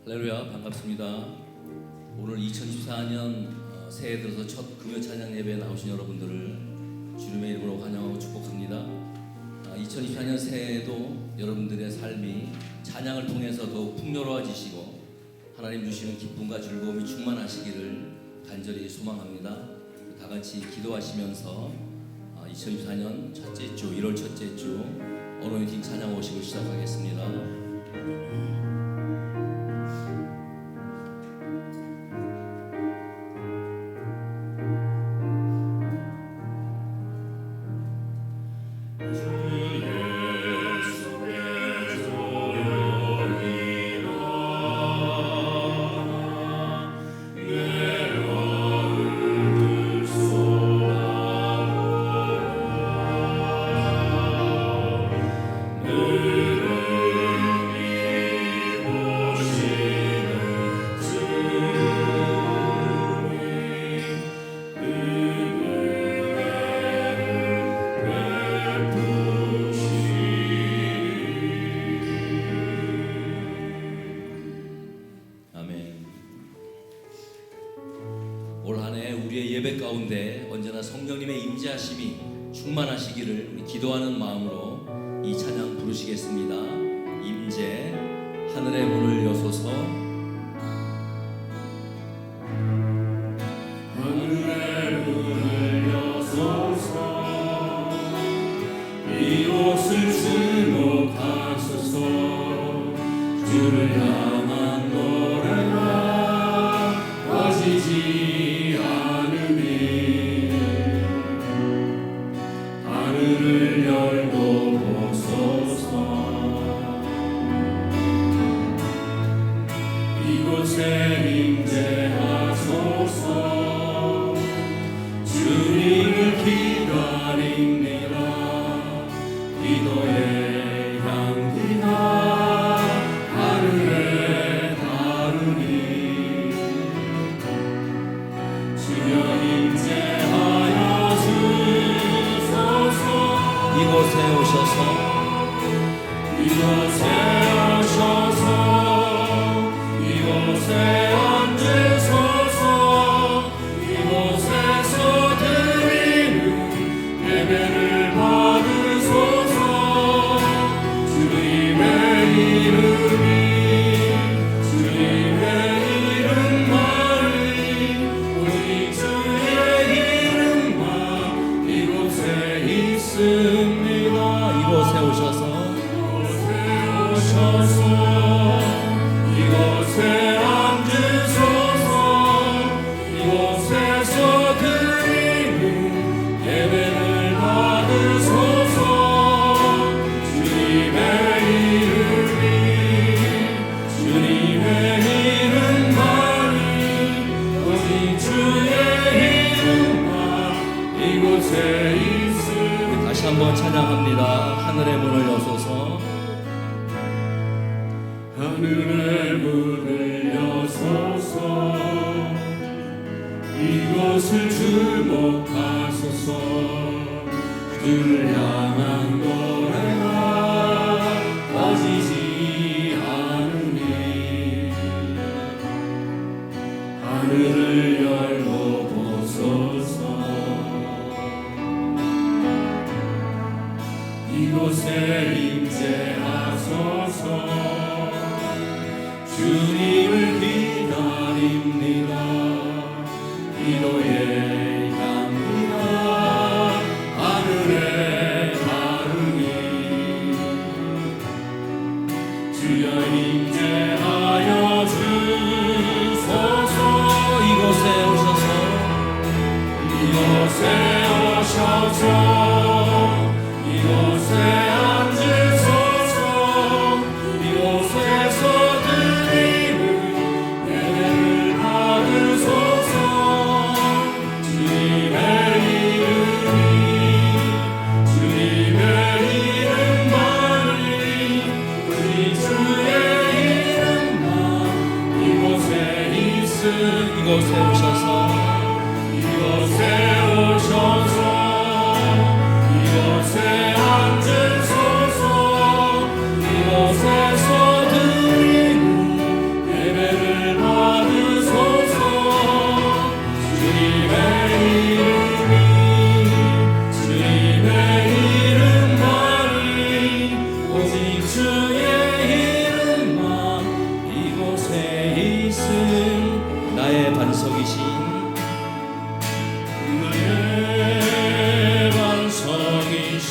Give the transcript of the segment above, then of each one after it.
할렐루야, 반갑습니다. 오늘 2014년 새해 들어서 첫 금요 찬양 예배에 나오신 여러분들을 주님의 이름으로 환영하고 축복합니다. 2014년 새해에도 여러분들의 삶이 찬양을 통해서 더욱 풍요로워지시고 하나님 주시는 기쁨과 즐거움이 충만하시기를 간절히 소망합니다. 다 같이 기도하시면서 2014년 첫째 주, 1월 첫째 주 어노인팅 찬양 오시고 시작하겠습니다. 올 한 해 우리의 예배 가운데 언제나 성령님의 임재하심이 충만하시기를 우리 기도하는 마음으로 이 찬양 부르시겠습니다. 임재 하늘의 문을 여소서. 하늘의 문을 여소서. 이곳을 주목하소서. 주를 향한 노래가 꺼지지 하늘을 열고 보소서. 이곳에 임재하소서. 주님을 기다립니다. 기도의 향기가 하늘에 다루니 주여 임재하여 이곳에 오셔서 이곳에 오셔서 이곳에 앉으소서. 이곳에서 드리는 예배를 받으소서. 주님의 이름만이 오직 주의 이름만 이곳에 있습니다. 이곳에 오셔서 이곳에 앉으소서. 이곳에서 드리는 예배를 받으소서. 주님의 이름만이 오직 주의 이름만 이곳에 있습니다. 다시 한번 찬양합니다. 하늘의 문을 여소서. 하늘의 문을 여소서. 이곳을 주목하소서. 주를 향한 노래가 꺼지지 않으니 하늘을 열고 보소서. 이곳에 임재하소서. 주님을 기다립니다. 기도의 향기가 하늘에 다루니 주여 임재하여 주소서. 이곳에 오셔서 이곳에 오셔서 이곳에 앉으소서.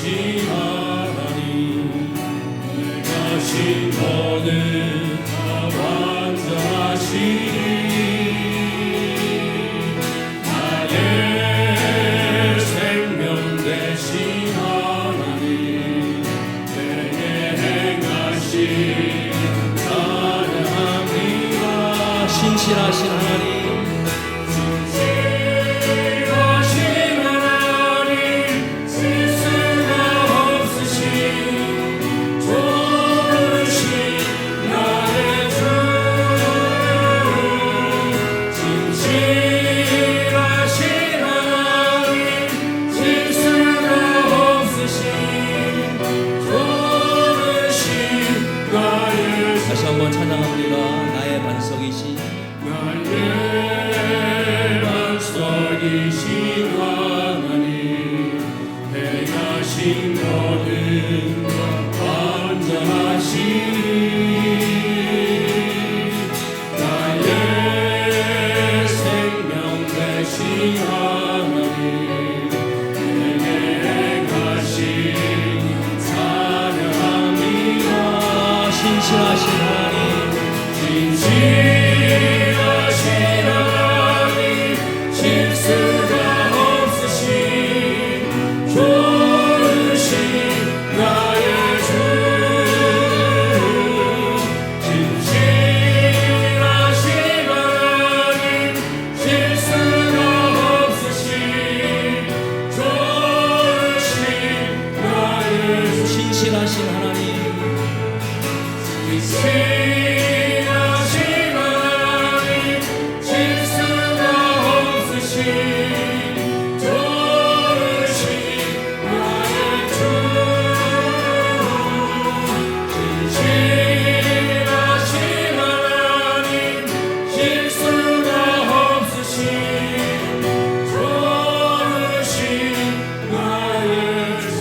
전능하신 하나님 내가 신 너는 다 완전하시니 나의 생명 되신 하나님 내게 행하신 찬양합니다. 신실하신 하나님 다시 한번 찬양합니다. 나의 반석이신 나의 반석이신 하나님 내가 신 너는 완전하시니 나의 생명 되신 하나님 내게 행하신 찬양합니다. 신실하신 하나님 진실하신 하나님 실수가 없으신 좋으신 나의 주 진실하신 하나님 실수가 없으신 좋으신 나의 주 신실하신 하나님 진실하신 하나님 실수가 없으신 좋으신 나의 주 진실하신 하나님 실수가 없으신 좋으신 나의 주.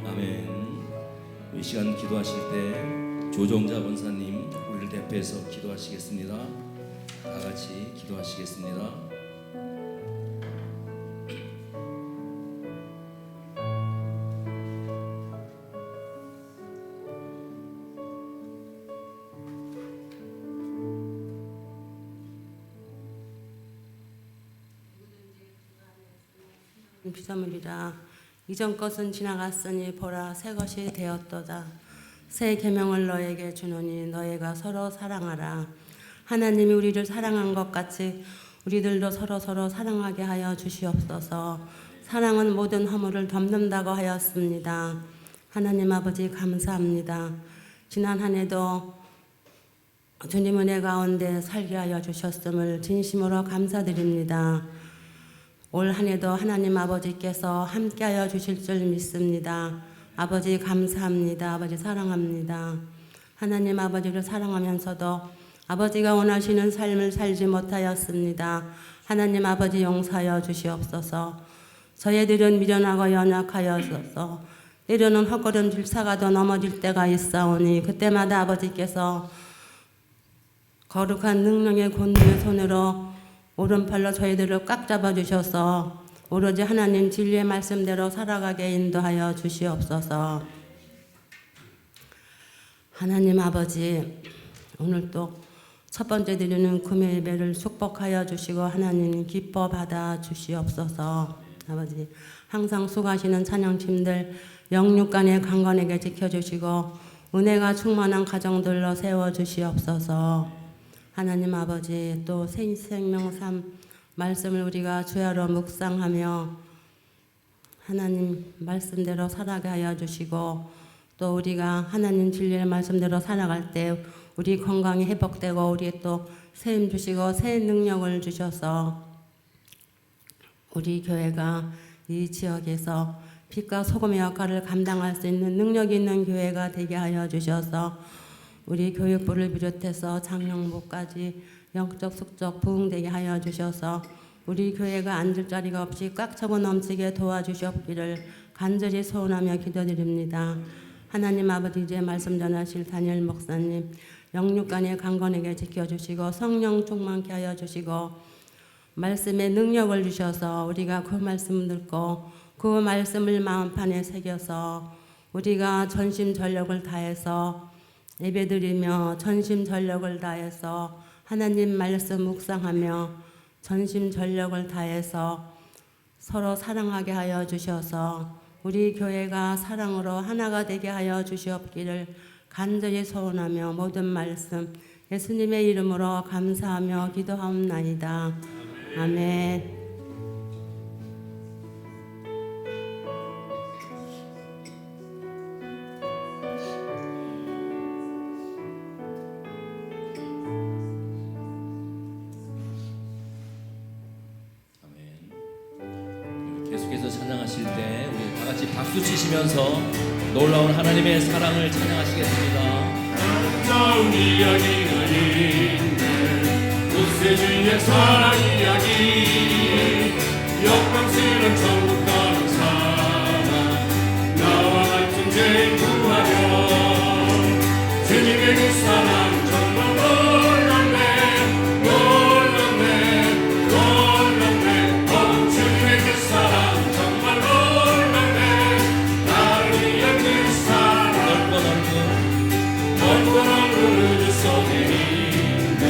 아멘. 이 시간 기도하실 때 조종자 권사님 우리를 대표해서 기도하시겠습니다. 다 같이 기도하시겠습니다. 피조물이라 이전 것은 지나갔으니 보라 새 것이 되었도다. 새 계명을 너에게 주노니 너희가 서로 사랑하라. 하나님이 우리를 사랑한 것 같이 우리들도 서로 사랑하게 하여 주시옵소서. 사랑은 모든 허물을 덮는다고 하였습니다. 하나님 아버지 감사합니다. 지난 한 해도 주님 은혜 가운데 살게 하여 주셨음을 진심으로 감사드립니다. 올 한 해도 하나님 아버지께서 함께하여 주실 줄 믿습니다. 아버지 감사합니다. 아버지 사랑합니다. 하나님 아버지를 사랑하면서도 아버지가 원하시는 삶을 살지 못하였습니다. 하나님 아버지 용서하여 주시옵소서. 저희들은 미련하고 연약하여서 때로는 헛걸음질 사가도 넘어질 때가 있사오니 그때마다 아버지께서 거룩한 능력의 권능의 손으로 오른팔로 저희들을 꽉 잡아주셔서 오로지 하나님 진리의 말씀대로 살아가게 인도하여 주시옵소서. 하나님 아버지 오늘 또 첫 번째 드리는 금요 예배를 축복하여 주시고 하나님 기뻐 받아 주시옵소서. 아버지 항상 수고하시는 찬양팀들 영육간의 강건하게 지켜주시고 은혜가 충만한 가정들로 세워주시옵소서. 하나님 아버지 또 생명삼 말씀을 우리가 주야로 묵상하며 하나님 말씀대로 살아가게 하여 주시고 또 우리가 하나님 진리의 말씀대로 살아갈 때 우리 건강이 회복되고 우리 또 새 힘 주시고 새 능력을 주셔서 우리 교회가 이 지역에서 빛과 소금의 역할을 감당할 수 있는 능력 있는 교회가 되게 하여 주셔서 우리 교육부를 비롯해서 장영부까지 영적 숙적 부흥되게 하여 주셔서 우리 교회가 앉을 자리가 없이 꽉 차고 넘치게 도와주시옵기를 간절히 소원하며 기도드립니다. 하나님 아버지 이제 말씀 전하실 다니엘 목사님 영육간에 강건하게 지켜주시고 성령 충만케 하여 주시고 말씀의 능력을 주셔서 우리가 그 말씀을 듣고 그 말씀을 마음판에 새겨서 우리가 전심전력을 다해서 예배드리며 전심전력을 다해서 하나님 말씀 묵상하며 전심전력을 다해서 서로 사랑하게 하여 주셔서 우리 교회가 사랑으로 하나가 되게 하여 주시옵기를 간절히 소원하며 모든 말씀 예수님의 이름으로 감사하며 기도하옵나이다. 아멘. 계속해서 찬양하실 때 우리 다 같이 박수 치시면서 놀라운 하나님의 사랑을 찬양하시겠습니다. 아름다운 이야기가 있네 구세주의 사랑 이야기 역광스런 천국 가는 사랑 나와 같은 죄인 구하려 주님의 그 사랑 정말 놀랍네 놀랍네 놀랍네 주님의 그 사랑 정말 놀랍네 나를 위한 그 사랑 넓고 넓은 우주 속에 있는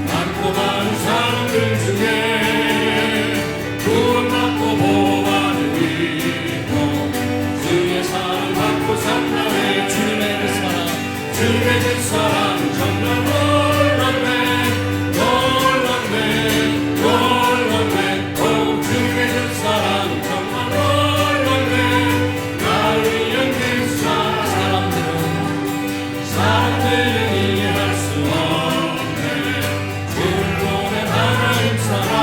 많고 많은 사람들 중에 구원받고 보호받는 이고 주의 사랑 받고 산다네 주님의 그 사랑 주님의 그 사랑 정말 놀랍네 놀랍네 놀랍네 오 주님의 그 사랑 정말 놀랍네 나를 위한 그 사랑 사람들은 이해할 수 없네 주를 보낸 하나님 사랑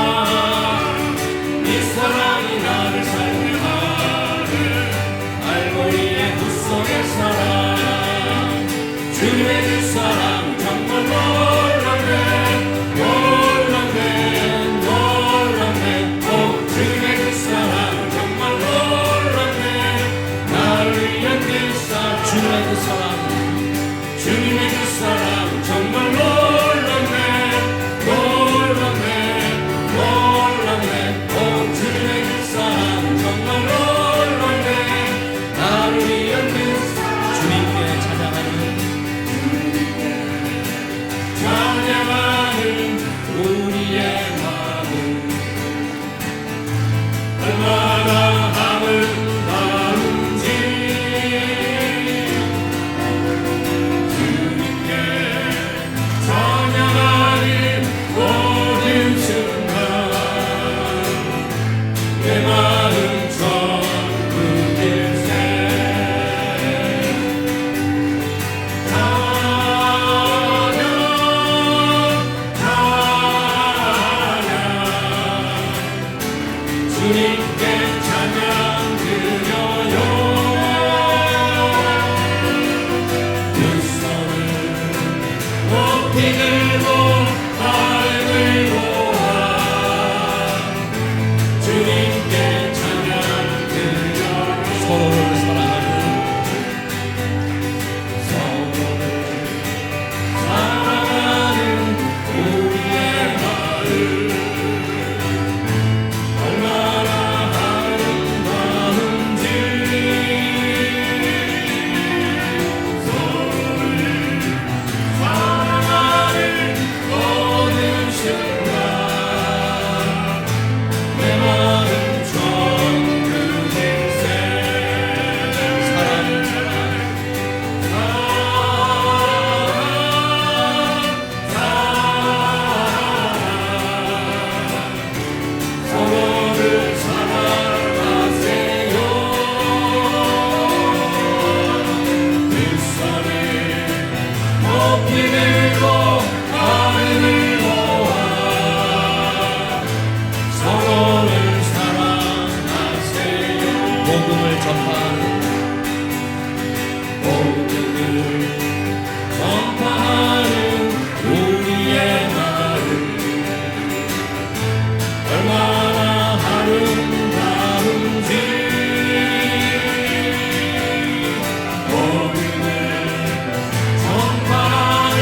이 사랑이 나를 살게 하네 알고리의 구속의 사랑 주님의 그 사랑 정말 놀랍네 놀랍네 놀랍네 오 주님의 그 사랑 정말 놀랍네 나를 위한 그 사랑 주님의 그 사랑 주님의 그 사랑 정말 놀랍네 놀랍네 놀랍네 오 주님의 그 사랑 정말 놀랍네 나를 위한 그 사랑 주님께 찬양하는 찬양하는 우리의 마음 얼마나 아름다운지 주님께 찬양하는 모든 순간 내 마음 전부 일세 주님께 찬양 드려요 두 손을 높이 들고 마음을 모아 주님께 찬양 드려요 서로를 사랑하는 사랑하는 우리의 마음 얼마나 아름다운지 서로를 사랑하는 모든 순간 내 마음 전부 일세 사랑 사랑 서로를 사랑하세요 두 손을 높이 들고 마음을 모아 서로를 사랑하세요 복음을 전파하는 복음을 전파하는 우리의 마음 얼마나 아름다운지 복음을 전파하는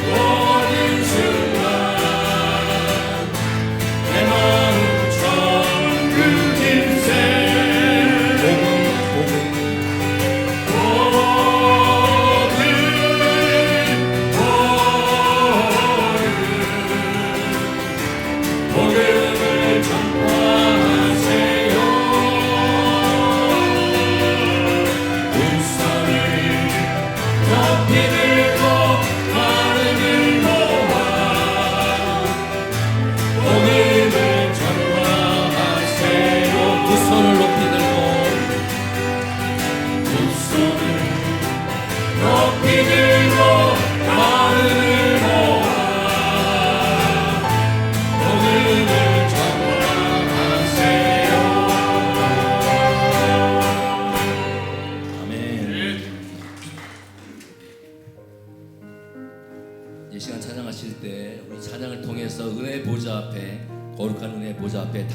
모든 순간 내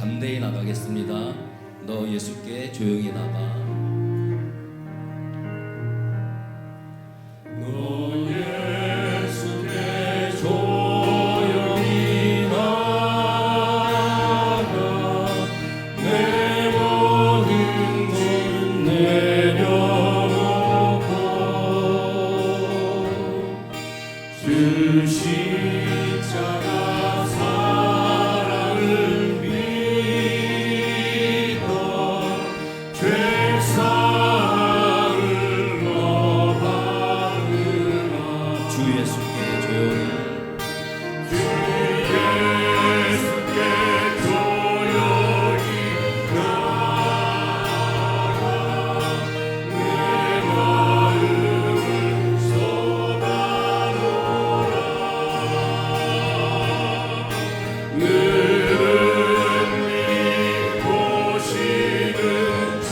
담대히 나가겠습니다. 너 예수께 조용히 나가. 너 예수께 조용히 나가 내 모든 것 내려놓고 주 십자가 사랑을 믿어 죄사함을 너 받으라 주 예수께 조용히 주 예수께 조용히 나가 내 마음을 쏟아놓으라 너는 믿으시는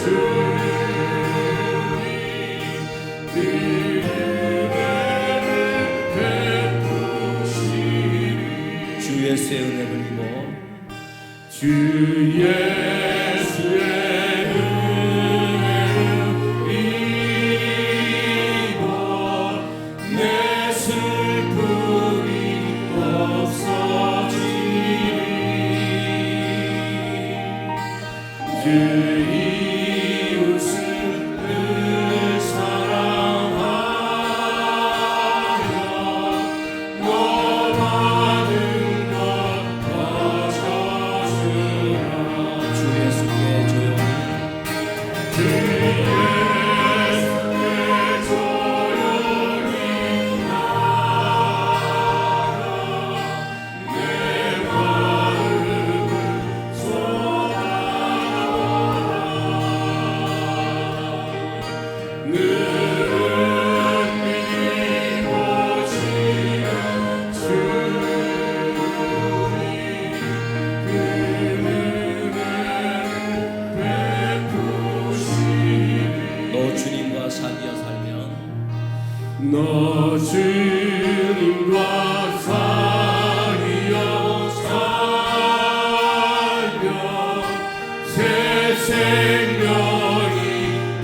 주님 네 은혜를 베푸시리 주 예수의 은혜를 입어 주 예수의 은혜를 입어 내 슬픔이 없어지리 주 이웃을 늘 사랑하여 너 받은 것 가져주라 주 예수께 조용히 주 예수께 조용히 나가 내 마음을 쏟아놓으라 늘 믿으시는 주님 그 은혜를 베푸시리 너 주님과 사귀어 살면 너 주님과 사귀어 살면 새 생명이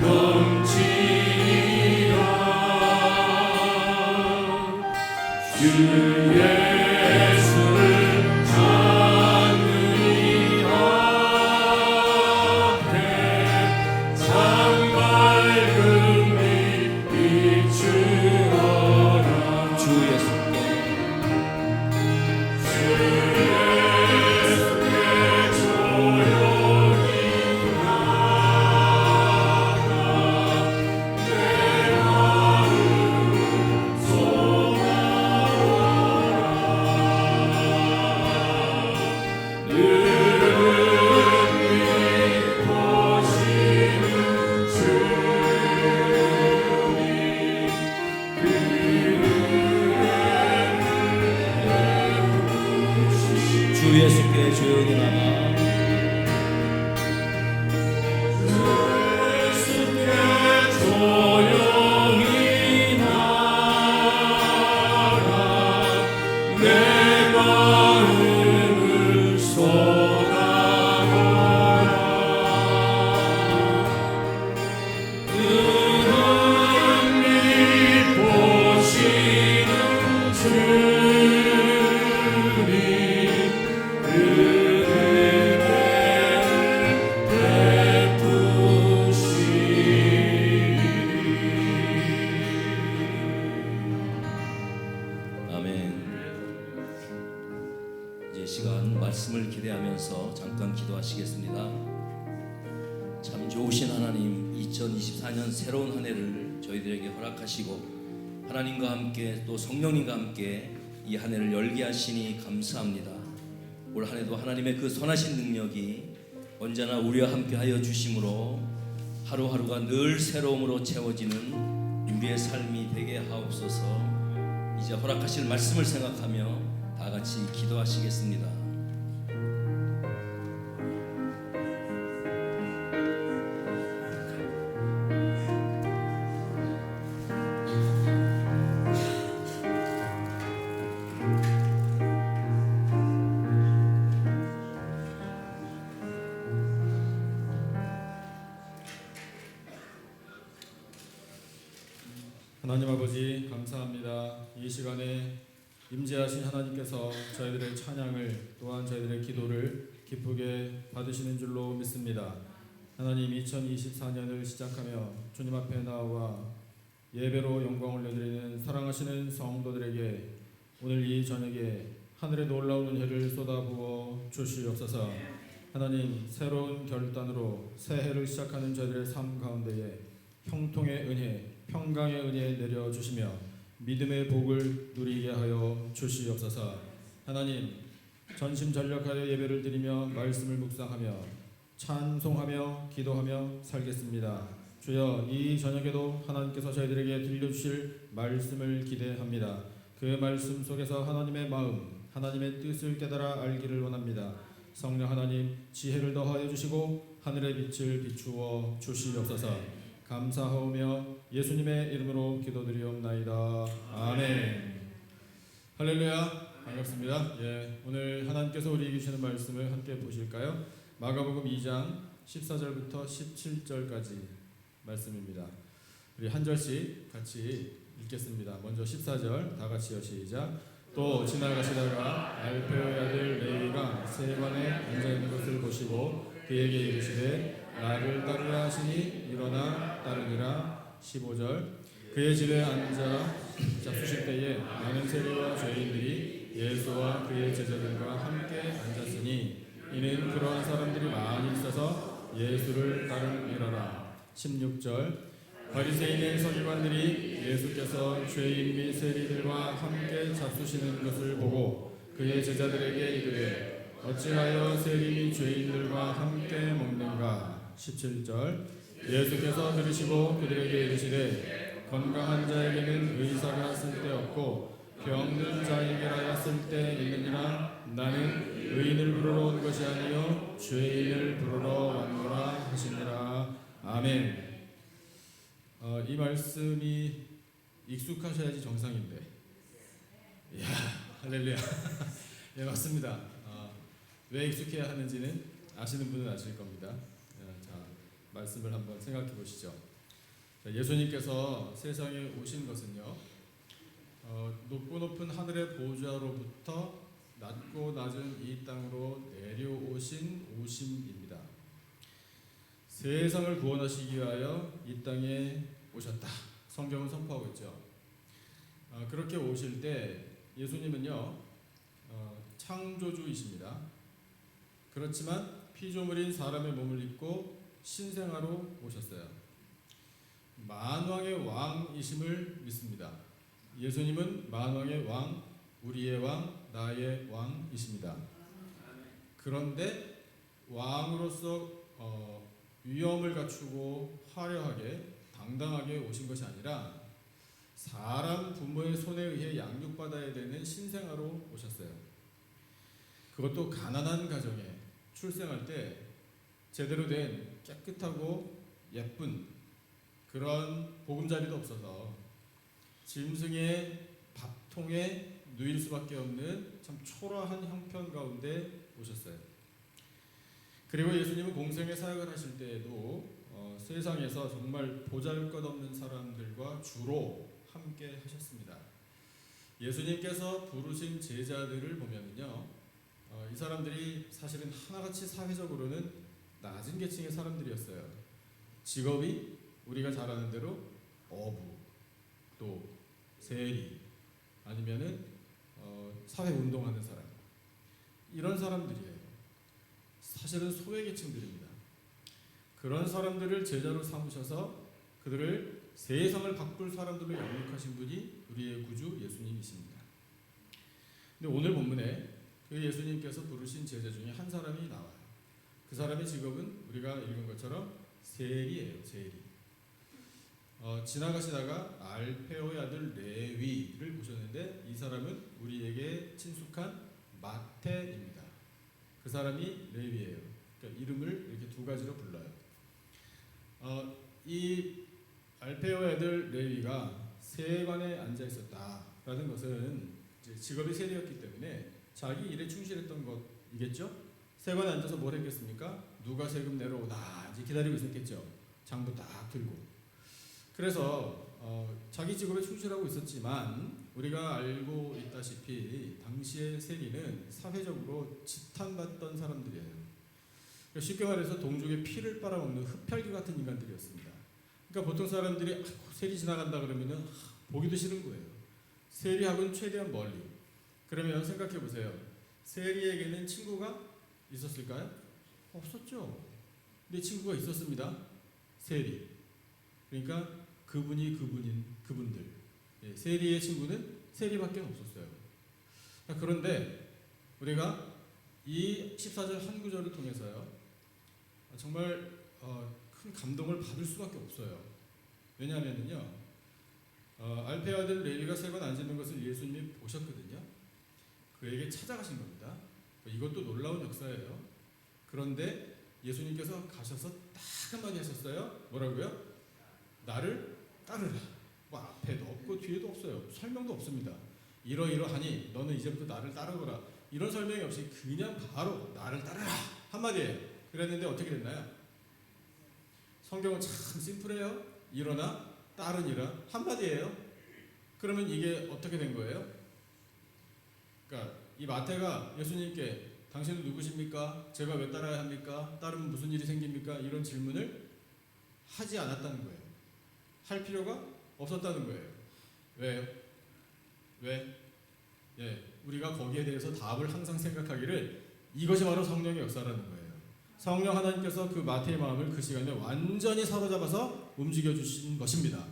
넘치리라 주 예수를 장르히 앞에 참 밝은 빛 비추어라 주 예수께 주 예수께 조용히 나가 내 마음을 쏟아놓으라 늘 믿으시는 주님 그 주 예수께 조용히 나가 예수께 조용히 나가 내 마음을 쏟아놓으라 그는 보시는 주님 그 은혜를 베푸시리 아멘. 이제 시간 말씀을 기대하면서 잠깐 기도하시겠습니다. 참 좋으신 하나님, 2024년 새로운 한 해를 저희들에게 허락하시고 하나님과 함께 또 성령님과 함께 이 한 해를 열게 하시니 감사합니다. 올 한 해도 하나님의 그 선하신 능력이 언제나 우리와 함께 하여 주심으로 하루하루가 늘 새로움으로 채워지는 우리의 삶이 되게 하옵소서. 이제 허락하실 말씀을 생각하며 다 같이 기도하시겠습니다. 하나님 아버지 감사합니다. 이 시간에 임재하신 하나님께서 저희들의 찬양을 또한 저희들의 기도를 기쁘게 받으시는 줄로 믿습니다. 하나님 2024년을 시작하며 주님 앞에 나와 예배로 영광을 올려드리는 사랑하시는 성도들에게 오늘 이 저녁에 하늘의 놀라운 은혜를 쏟아부어 주시옵소서. 하나님 새로운 결단으로 새해를 시작하는 저희들의 삶 가운데에 형통의 은혜, 평강의 은혜 내려주시며 믿음의 복을 누리게 하여 주시옵소서. 하나님 전심전력하여 예배를 드리며 말씀을 묵상하며 찬송하며 기도하며 살겠습니다. 주여 이 저녁에도 하나님께서 저희들에게 들려주실 말씀을 기대합니다. 그 말씀 속에서 하나님의 마음, 하나님의 뜻을 깨달아 알기를 원합니다. 성령 하나님 지혜를 더하여 주시고 하늘의 빛을 비추어 주시옵소서. 감사하오며 예수님의 이름으로 기도드리옵나이다. 아멘. 할렐루야. 반갑습니다. 오늘 하나님께서 우리에게 주시는 말씀을 함께 보실까요? 마가복음 2장 14절부터 17절까지 말씀입니다. 우리 한 절씩 같이 읽겠습니다. 먼저 14절 다 같이요. 시작. 또 지나가시다가 알페오의 아들 레위가 세관에 앉아있는 것을 보시고 그에게 이르시되 나를 따르라 하시니 일어나 따르니라. 15절 그의 집에 앉아 잡수실 때에 많은 세리와 죄인들이 예수와 그의 제자들과 함께 앉았으니 이는 그러한 사람들이 많이 있어서 예수를 따르니라. 16절 바리새인의 서기관들이 예수께서 죄인 및 세리들과 함께 잡수시는 것을 보고 그의 제자들에게 이르되 어찌하여 세리 및 죄인들과 함께 먹는가. 17절 예수께서 들으시고 그들에게 이르시되 건강한 자에게는 의사가 쓸데없고 병든 자에게라야 쓸데있느니라. 나는 의인을 부르러 온 것이 아니요 죄인을 부르러 왔노라 하시니라. 아멘. 이 말씀이 익숙하셔야지 정상인데. 이야, 할렐루야. 예, 맞습니다. 왜 익숙해야 하는지는 아시는 분은 아실 겁니다. 자, 말씀을 한번 생각해 보시죠. 자, 예수님께서 세상에 오신 것은요, 높고 높은 하늘의 보좌로부터 낮고 낮은 이 땅으로 내려오신 오심입니다. 세상을 구원하시기 위하여 이 땅에 오셨다. 성경은 선포하고 있죠. 그렇게 오실 때 예수님은요, 창조주이십니다. 그렇지만 피조물인 사람의 몸을 입고 신생아로 오셨어요. 만왕의 왕이심을 믿습니다. 예수님은 만왕의 왕, 우리의 왕, 나의 왕이십니다. 그런데 왕으로서 위엄을 갖추고 화려하게 당당하게 오신 것이 아니라 사람 부모의 손에 의해 양육받아야 되는 신생아로 오셨어요. 그것도 가난한 가정에 출생할 때 제대로 된 깨끗하고 예쁜 그런 보금자리도 없어서 짐승의 밥통에 누일 수밖에 없는 참 초라한 형편 가운데 오셨어요. 그리고 예수님은 공생의 사역을 하실 때에도 세상에서 정말 보잘것없는 사람들과 주로 함께 하셨습니다. 예수님께서 부르신 제자들을 보면요, 이 사람들이 사실은 하나같이 사회적으로는 낮은 계층의 사람들이었어요. 직업이 우리가 잘 아는 대로 어부, 또 세리, 아니면은 사회운동하는 사람, 이런 사람들이에요. 사실은 소외계층들입니다. 그런 사람들을 제자로 삼으셔서 그들을 세상을 바꿀 사람들로 양육하신 분이 우리의 구주 예수님이십니다. 근데 오늘 본문에 그 예수님께서 부르신 제자 중에 한 사람이 나와요. 그 사람의 직업은 우리가 읽은 것처럼 세리예요. 세리. 지나가시다가 알페오의 아들 레위를 보셨는데 이 사람은 우리에게 친숙한 마태입니다. 그 사람이 레위예요. 그러니까 이름을 이렇게 두 가지로 불러요. 이 알페오의 아들 레위가 세관에 앉아 있었다라는 것은 이제 직업이 세리였기 때문에 자기 일에 충실했던 것이겠죠. 세관에 앉아서 뭘 했겠습니까? 누가 세금 내러오나 이제 기다리고 있었겠죠. 장부 딱 들고. 그래서 자기 직업에 충실하고 있었지만 우리가 알고 있다시피 당시의 세리는 사회적으로 지탄받던 사람들이에요. 그러니까 쉽게 말해서 동족의 피를 빨아먹는 흡혈귀 같은 인간들이었습니다. 그러니까 보통 사람들이 아이고, 세리 지나간다 그러면은 보기도 싫은 거예요. 세리하고는 최대한 멀리. 그러면 생각해 보세요. 세리에게는 친구가 있었을까요? 없었죠. 근데 친구가 있었습니다. 세리. 그러니까 그분들. 예, 세리의 친구는 세리밖에 없었어요. 그런데 우리가 이 14절 한 구절을 통해서요, 정말 큰 감동을 받을 수밖에 없어요. 왜냐하면요, 알페의 아들 레위가 세관 안 짓는 것을 예수님이 보셨거든요. 그에게 찾아가신 겁니다. 이것도 놀라운 역사예요. 그런데 예수님께서 가셔서 딱 한마디 하셨어요. 뭐라고요? 나를 따르라. 뭐 앞에도 없고 뒤에도 없어요. 설명도 없습니다. 이러이러하니 너는 이제부터 나를 따르거라. 이런 설명이 없이 그냥 바로 나를 따르라 한마디예요. 그랬는데 어떻게 됐나요? 성경은 참 심플해요. 일어나 따르니라 한마디예요. 그러면 이게 어떻게 된 거예요? 그러니까 이 마태가 예수님께 당신은 누구십니까? 제가 왜 따라야 합니까? 따르면 무슨 일이 생깁니까? 이런 질문을 하지 않았다는 거예요. 할 필요가 없었다는 거예요. 왜요? 왜? 예, 우리가 거기에 대해서 답을 항상 생각하기를 이것이 바로 성령의 역사라는 거예요. 성령 하나님께서 그 마태의 마음을 그 시간에 완전히 사로잡아서 움직여 주신 것입니다.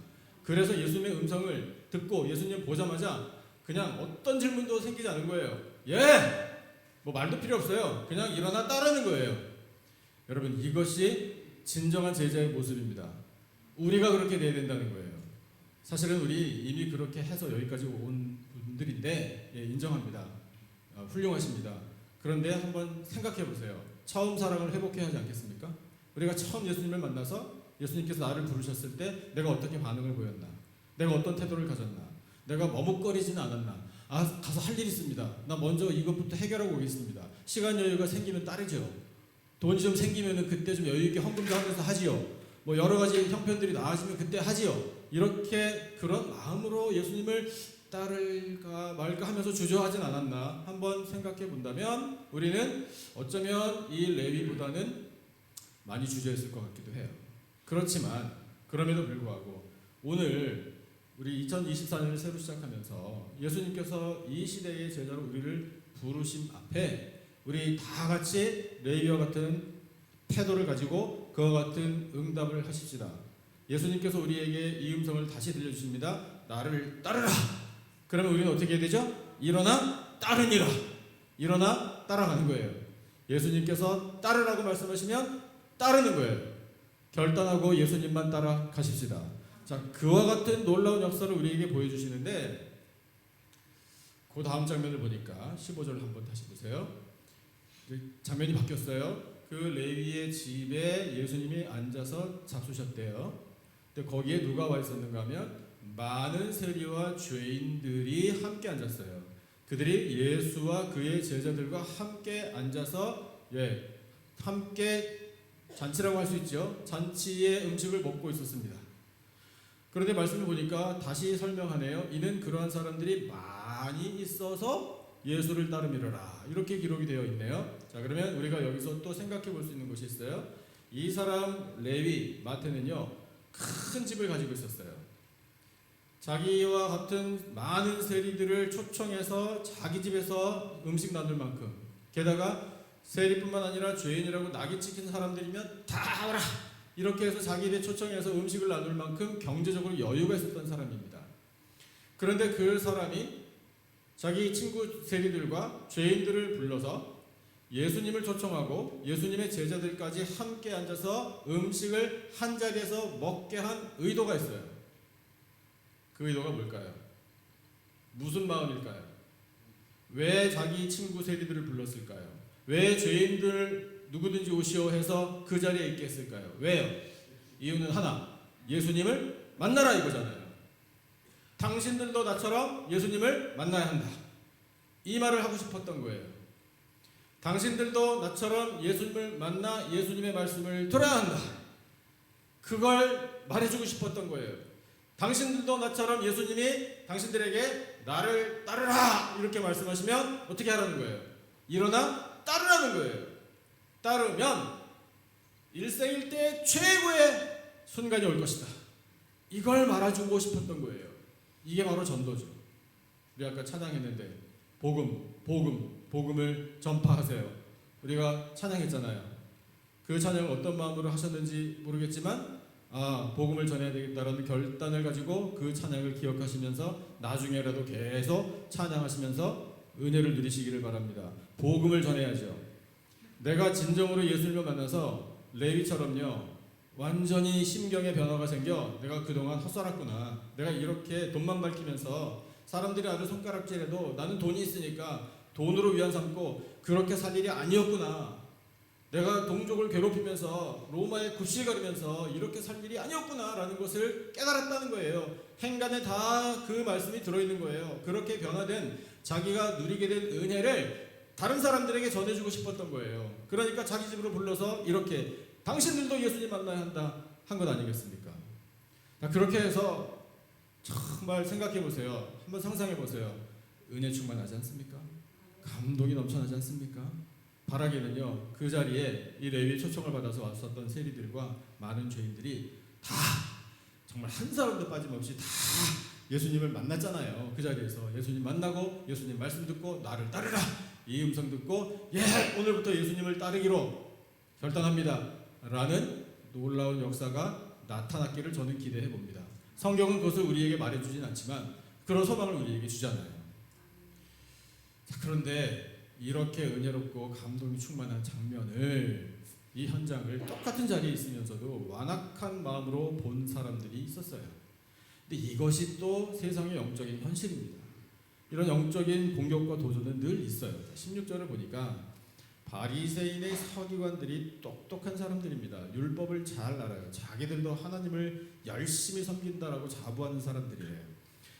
그래서 예수님의 음성을 듣고 예수님 보자마자 그냥 어떤 질문도 생기지 않은 거예요. 예! 뭐 말도 필요 없어요. 그냥 일어나 따르는 거예요. 여러분, 이것이 진정한 제자의 모습입니다. 우리가 그렇게 돼야 된다는 거예요. 사실은 우리 이미 그렇게 해서 여기까지 온 분들인데, 예, 인정합니다. 훌륭하십니다. 그런데 한번 생각해 보세요. 처음 사랑을 회복해야 하지 않겠습니까? 우리가 처음 예수님을 만나서 예수님께서 나를 부르셨을 때 내가 어떻게 반응을 보였나? 내가 어떤 태도를 가졌나? 내가 머뭇거리지는 않았나? 가서 할 일 있습니다. 나 먼저 이것부터 해결하고 오겠습니다. 시간 여유가 생기면 따르죠. 돈이 좀 생기면 그때 좀 여유 있게 헌금도 하면서 하지요. 뭐 여러 가지 형편들이 나아지면 그때 하지요. 이렇게 그런 마음으로 예수님을 따를까 말까 하면서 주저하진 않았나 한번 생각해 본다면 우리는 어쩌면 이 레위보다는 많이 주저했을 것 같기도 해요. 그렇지만 그럼에도 불구하고 오늘 우리 2024년을 새로 시작하면서 예수님께서 이 시대의 제자로 우리를 부르심 앞에 우리 다 같이 레위와 같은 태도를 가지고 그와 같은 응답을 하십시다. 예수님께서 우리에게 이 음성을 다시 들려주십니다. 나를 따르라. 그러면 우리는 어떻게 해야 되죠? 일어나 따르니라. 일어나 따라가는 거예요. 예수님께서 따르라고 말씀하시면 따르는 거예요. 결단하고 예수님만 따라가십시다. 자, 그와 같은 놀라운 역사를 우리에게 보여주시는데 그 다음 장면을 보니까 15절 한번 다시 보세요. 장면이 바뀌었어요. 그 레위의 집에 예수님이 앉아서 잡수셨대요. 근데 거기에 누가 와 있었는가 하면 많은 세리와 죄인들이 함께 앉았어요. 그들이 예수와 그의 제자들과 함께 앉아서 함께 잔치라고 할 수 있죠. 잔치의 음식을 먹고 있었습니다. 그런데 말씀을 보니까 다시 설명하네요. 이는 그러한 사람들이 많이 있어서 예수를 따르미러라. 이렇게 기록이 되어 있네요. 자, 그러면 우리가 여기서 또 생각해 볼 수 있는 것이 있어요. 이 사람 레위 마태는요, 큰 집을 가지고 있었어요. 자기와 같은 많은 세리들을 초청해서 자기 집에서 음식 나눌 만큼, 게다가 세리뿐만 아니라 죄인이라고 낙이 찍힌 사람들이면 다 와라 이렇게 해서 자기 집에 초청해서 음식을 나눌 만큼 경제적으로 여유가 있었던 사람입니다. 그런데 그 사람이 자기 친구 세리들과 죄인들을 불러서 예수님을 초청하고 예수님의 제자들까지 함께 앉아서 음식을 한 자리에서 먹게 한 의도가 있어요. 그 의도가 뭘까요? 무슨 마음일까요? 왜 자기 친구 세리들을 불렀을까요? 왜 죄인들 누구든지 오시오 해서 그 자리에 있게 했을까요? 왜요? 이유는 하나, 예수님을 만나라 이거잖아요. 당신들도 나처럼 예수님을 만나야 한다. 이 말을 하고 싶었던 거예요. 당신들도 나처럼 예수님을 만나 예수님의 말씀을 들어야 한다. 그걸 말해주고 싶었던 거예요. 당신들도 나처럼 예수님이 당신들에게 나를 따르라 이렇게 말씀하시면 어떻게 하라는 거예요? 일어나 따르라는 거예요. 따르면 일생일대 최고의 순간이 올 것이다. 이걸 말해주고 싶었던 거예요. 이게 바로 전도죠. 우리 아까 찬양했는데 복음을 전파하세요. 우리가 찬양했잖아요. 그 찬양을 어떤 마음으로 하셨는지 모르겠지만 복음을 전해야 되겠다라는 결단을 가지고 그 찬양을 기억하시면서 나중에라도 계속 찬양하시면서 은혜를 누리시기를 바랍니다. 복음을 전해야죠. 내가 진정으로 예수님을 만나서 레위처럼요 완전히 심경의 변화가 생겨 내가 그동안 헛살았구나, 내가 이렇게 돈만 밝히면서 사람들이 나를 손가락질해도 나는 돈이 있으니까 돈으로 위안 삼고 그렇게 살 일이 아니었구나, 내가 동족을 괴롭히면서 로마에 굽실거리면서 이렇게 살 일이 아니었구나 라는 것을 깨달았다는 거예요. 행간에 다 그 말씀이 들어있는 거예요. 그렇게 변화된 자기가 누리게 된 은혜를 다른 사람들에게 전해주고 싶었던 거예요. 그러니까 자기 집으로 불러서 이렇게 당신들도 예수님 만나야 한다 한 것 아니겠습니까? 그렇게 해서 정말 생각해 보세요. 한번 상상해 보세요. 은혜 충만하지 않습니까? 감동이 넘쳐나지 않습니까? 바라기는요 그 자리에 이 레위 초청을 받아서 왔었던 세리들과 많은 죄인들이 다 정말 한 사람도 빠짐없이 다 예수님을 만났잖아요. 그 자리에서 예수님 만나고 예수님 말씀 듣고 나를 따르라 이 음성 듣고 오늘부터 예수님을 따르기로 결단합니다 라는 놀라운 역사가 나타났기를 저는 기대해 봅니다. 성경은 그것을 우리에게 말해주진 않지만 그런 소망을 우리에게 주잖아요. 자, 그런데 이렇게 은혜롭고 감동이 충만한 장면을, 이 현장을 똑같은 자리에 있으면서도 완악한 마음으로 본 사람들이 있었어요. 근데 이것이 또 세상의 영적인 현실입니다. 이런 영적인 공격과 도전은 늘 있어요. 16절을 보니까 바리새인의 서기관들이 똑똑한 사람들입니다. 율법을 잘 알아요. 자기들도 하나님을 열심히 섬긴다라고 자부하는 사람들이에요.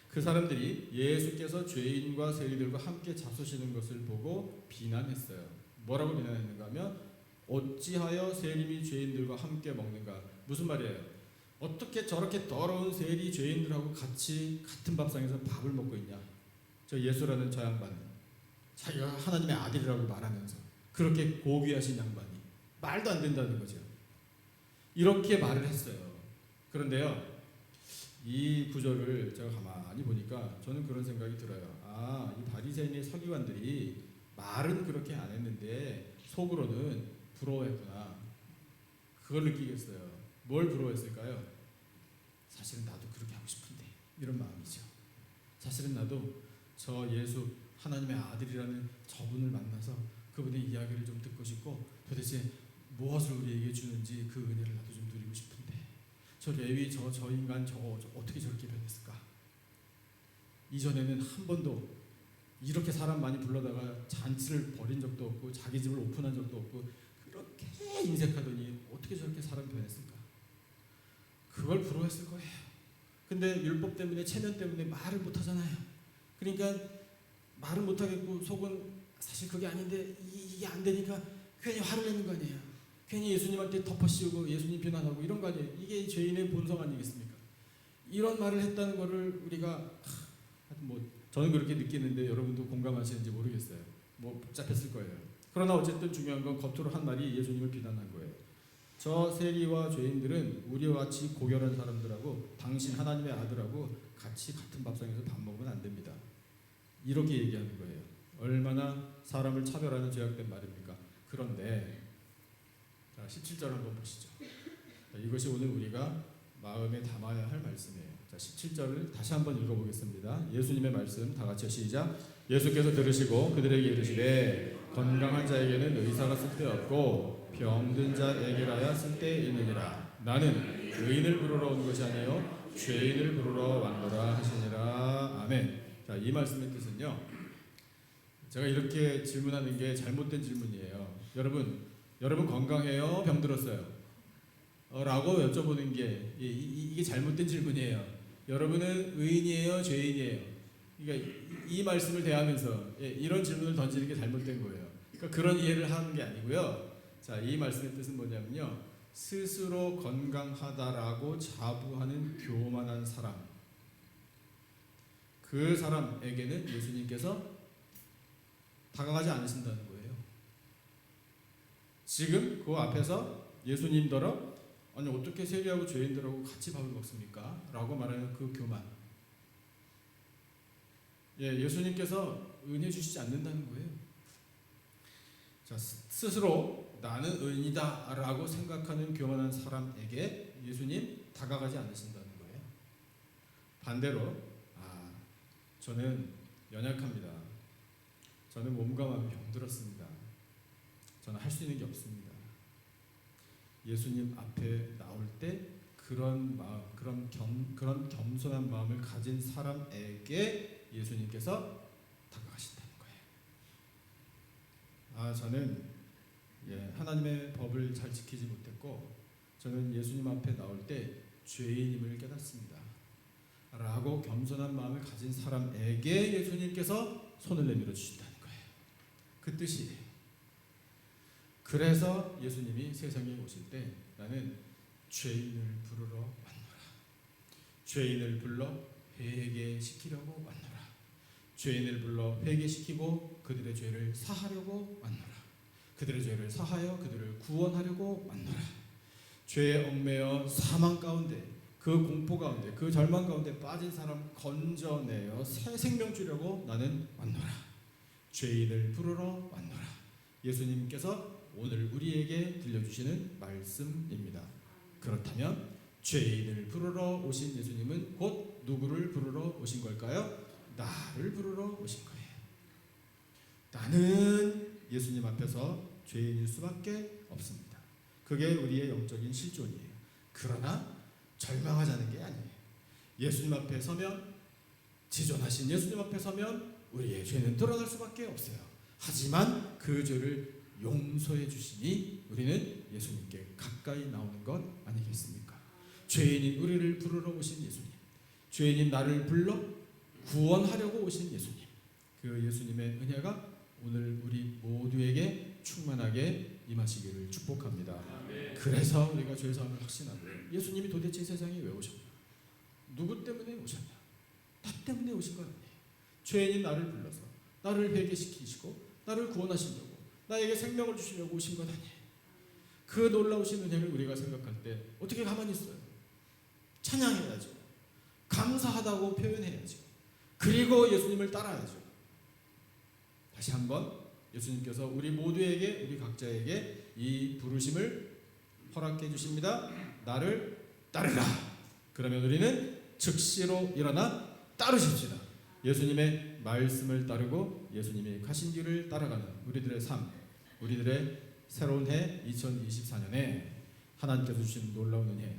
그 사람들이 예수께서 죄인과 세리들과 함께 잡수시는 것을 보고 비난했어요. 뭐라고 비난했는가 하면 어찌하여 세림이 죄인들과 함께 먹는가. 무슨 말이에요? 어떻게 저렇게 더러운 세리 죄인들하고 같은 밥상에서 밥을 먹고 있냐. 저 예수라는 저 양반은 자기가 하나님의 아들이라고 말하면서 그렇게 고귀하신 양반이 말도 안 된다는 거죠. 이렇게 말을 했어요. 그런데요 이 구절을 제가 가만히 보니까 저는 그런 생각이 들어요. 이 바리새인의 서기관들이 말은 그렇게 안 했는데 속으로는 부러워했구나. 그걸 느끼겠어요. 뭘 부러워했을까요? 사실은 나도 그렇게 하고 싶은데 이런 마음이죠. 사실은 나도 저 예수 하나님의 아들이라는 저분을 만나서 그분의 이야기를 좀 듣고 싶고 도대체 무엇을 우리에게 주는지 그 은혜를 나도 좀 누리고 싶은데 저 레위 저 인간 저거 어떻게 저렇게 변했을까? 이전에는 한 번도 이렇게 사람 많이 불러다가 잔치를 벌인 적도 없고 자기 집을 오픈한 적도 없고 그렇게 인색하더니 어떻게 저렇게 사람 변했을까? 그걸 부러워했을 거예요. 근데 율법 때문에 체면 때문에 말을 못하잖아요. 그러니까 말을 못하겠고 속은 사실 그게 아닌데 이게 안 되니까 괜히 화를 내는 거 아니에요. 괜히 예수님한테 덮어씌우고 예수님 비난하고 이런 거 아니에요. 이게 죄인의 본성 아니겠습니까? 이런 말을 했다는 거를 우리가 저는 그렇게 느끼는데 여러분도 공감하시는지 모르겠어요. 복잡했을 거예요. 그러나 어쨌든 중요한 건 겉으로 한 말이 예수님을 비난한 거예요. 저 세리와 죄인들은 우리와 같이 고결한 사람들하고 당신 하나님의 아들하고 같은 밥상에서 밥 먹으면 안 됩니다. 이렇게 얘기하는 거예요. 얼마나 사람을 차별하는 죄악된 말입니까? 그런데 17절 한번 보시죠. 이것이 오늘 우리가 마음에 담아야 할 말씀이에요. 17절을 다시 한번 읽어보겠습니다. 예수님의 말씀 다 같이 시작. 예수께서 들으시고 그들에게 이르시되 건강한 자에게는 의사가 쓸데없고 병든 자에게라야 쓸데있느니라. 나는 의인을 부르러 온 것이 아니요 죄인을 부르러 왔노라 하시니라. 아멘. 자, 이 말씀의 뜻은요. 제가 이렇게 질문하는 게 잘못된 질문이에요. 여러분 건강해요? 병들었어요? 라고 여쭤보는 게 이게 잘못된 질문이에요. 여러분은 의인이에요? 죄인이에요? 그러니까 이 말씀을 대하면서 이런 질문을 던지는 게 잘못된 거예요. 그러니까 그런 이해를 하는 게 아니고요. 자, 이 말씀의 뜻은 뭐냐면요. 스스로 건강하다라고 자부하는 교만한 사람, 그 사람에게는 예수님께서 다가가지 않으신다는 거예요. 지금 그 앞에서 예수님더러 아니 어떻게 세리하고 죄인들하고 같이 밥을 먹습니까? 라고 말하는 그 교만. 예수님께서 은혜 주시지 않는다는 거예요. 자, 스스로 나는 의인이다 라고 생각하는 교만한 사람에게 예수님 다가가지 않으신다는 거예요. 반대로 저는 연약합니다. 저는 몸과 마음이 병들었습니다. 저는 할 수 있는 게 없습니다. 예수님 앞에 나올 때 그런 마음, 그런 겸손한 마음을 가진 사람에게 예수님께서 다가가신다는 거예요. 저는 하나님의 법을 잘 지키지 못했고 저는 예수님 앞에 나올 때 죄인임을 깨닫습니다. 라고 겸손한 마음을 가진 사람에게 예수님께서 손을 내밀어 주신다는 거예요. 그 뜻이에요. 그래서 예수님이 세상에 오실 때 나는 죄인을 부르러 왔노라. 죄인을 불러 회개시키려고 왔노라. 죄인을 불러 회개시키고 그들의 죄를 사하려고 왔노라. 그들의 죄를 사하여 그들을 구원하려고 왔노라. 죄에 얽매여 사망 가운데 그 공포 가운데 그 절망 가운데 빠진 사람 건져내어 새 생명 주려고 나는 왔노라. 죄인을 부르러 왔노라. 예수님께서 오늘 우리에게 들려주시는 말씀입니다. 그렇다면 죄인을 부르러 오신 예수님은 곧 누구를 부르러 오신 걸까요? 나를 부르러 오신 거예요. 나는 예수님 앞에서 죄인일 수밖에 없습니다. 그게 우리의 영적인 실존이에요. 그러나 절망하자는 게 아니에요. 예수님 앞에 서면, 지존하신 예수님 앞에 서면 우리의 죄는 드러날 수밖에 없어요. 하지만 그 죄를 용서해 주시니 우리는 예수님께 가까이 나오는 것 아니겠습니까? 죄인인 우리를 부르러 오신 예수님, 죄인인 나를 불러 구원하려고 오신 예수님, 그 예수님의 은혜가 오늘 우리 모두에게 충만하게 임하시기를 축복합니다. 그래서 우리가 죄사함을 확신하고 예수님이 도대체 세상에 왜 오셨나? 누구 때문에 오셨나? 나 때문에 오신 거 아니에요. 죄인인 나를 불러서 나를 회개시키시고 나를 구원하시려고 나에게 생명을 주시려고 오신 것 아니에요. 그 놀라우신 은혜를 우리가 생각할 때 어떻게 가만히 있어요? 찬양해야죠. 감사하다고 표현해야죠. 그리고 예수님을 따라야죠. 다시 한번 예수님께서 우리 모두에게, 우리 각자에게 이 부르심을 허락해 주십니다. 나를 따르라. 그러면 우리는 즉시로 일어나 따르십시다. 예수님의 말씀을 따르고 예수님이 가신 길을 따라가는 우리들의 삶, 우리들의 새로운 해 2024년에 하나님께서 주신 놀라운 은혜,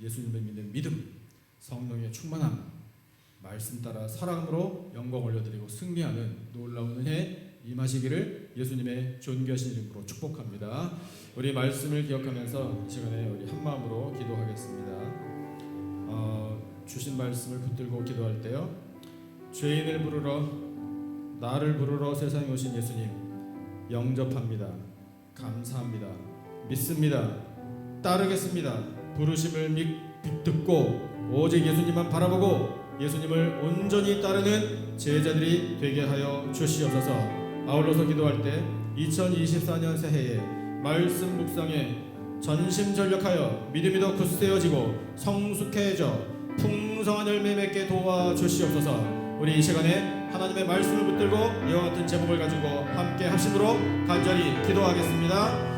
예수님을 믿는 믿음, 성령의 충만함, 말씀 따라 살아감으로 영광 올려드리고 승리하는 놀라운 은혜 임하시기를 예수님의 존귀하신 이름으로 축복합니다. 우리 말씀을 기억하면서 이 시간에 우리 한 마음으로 기도하겠습니다. 주신 말씀을 붙들고 기도할 때요, 죄인을 부르러, 나를 부르러 세상에 오신 예수님 영접합니다. 감사합니다. 믿습니다. 따르겠습니다. 부르심을 듣고 오직 예수님만 바라보고 예수님을 온전히 따르는 제자들이 되게 하여 주시옵소서. 아울러서 기도할 때 2024년 새해에 말씀 묵상에 전심전력하여 믿음이 더 굳세어지고 성숙해져 풍성한 열매 맺게 도와주시옵소서. 우리 이 시간에 하나님의 말씀을 붙들고 이와 같은 제목을 가지고 함께 합심으로 간절히 기도하겠습니다.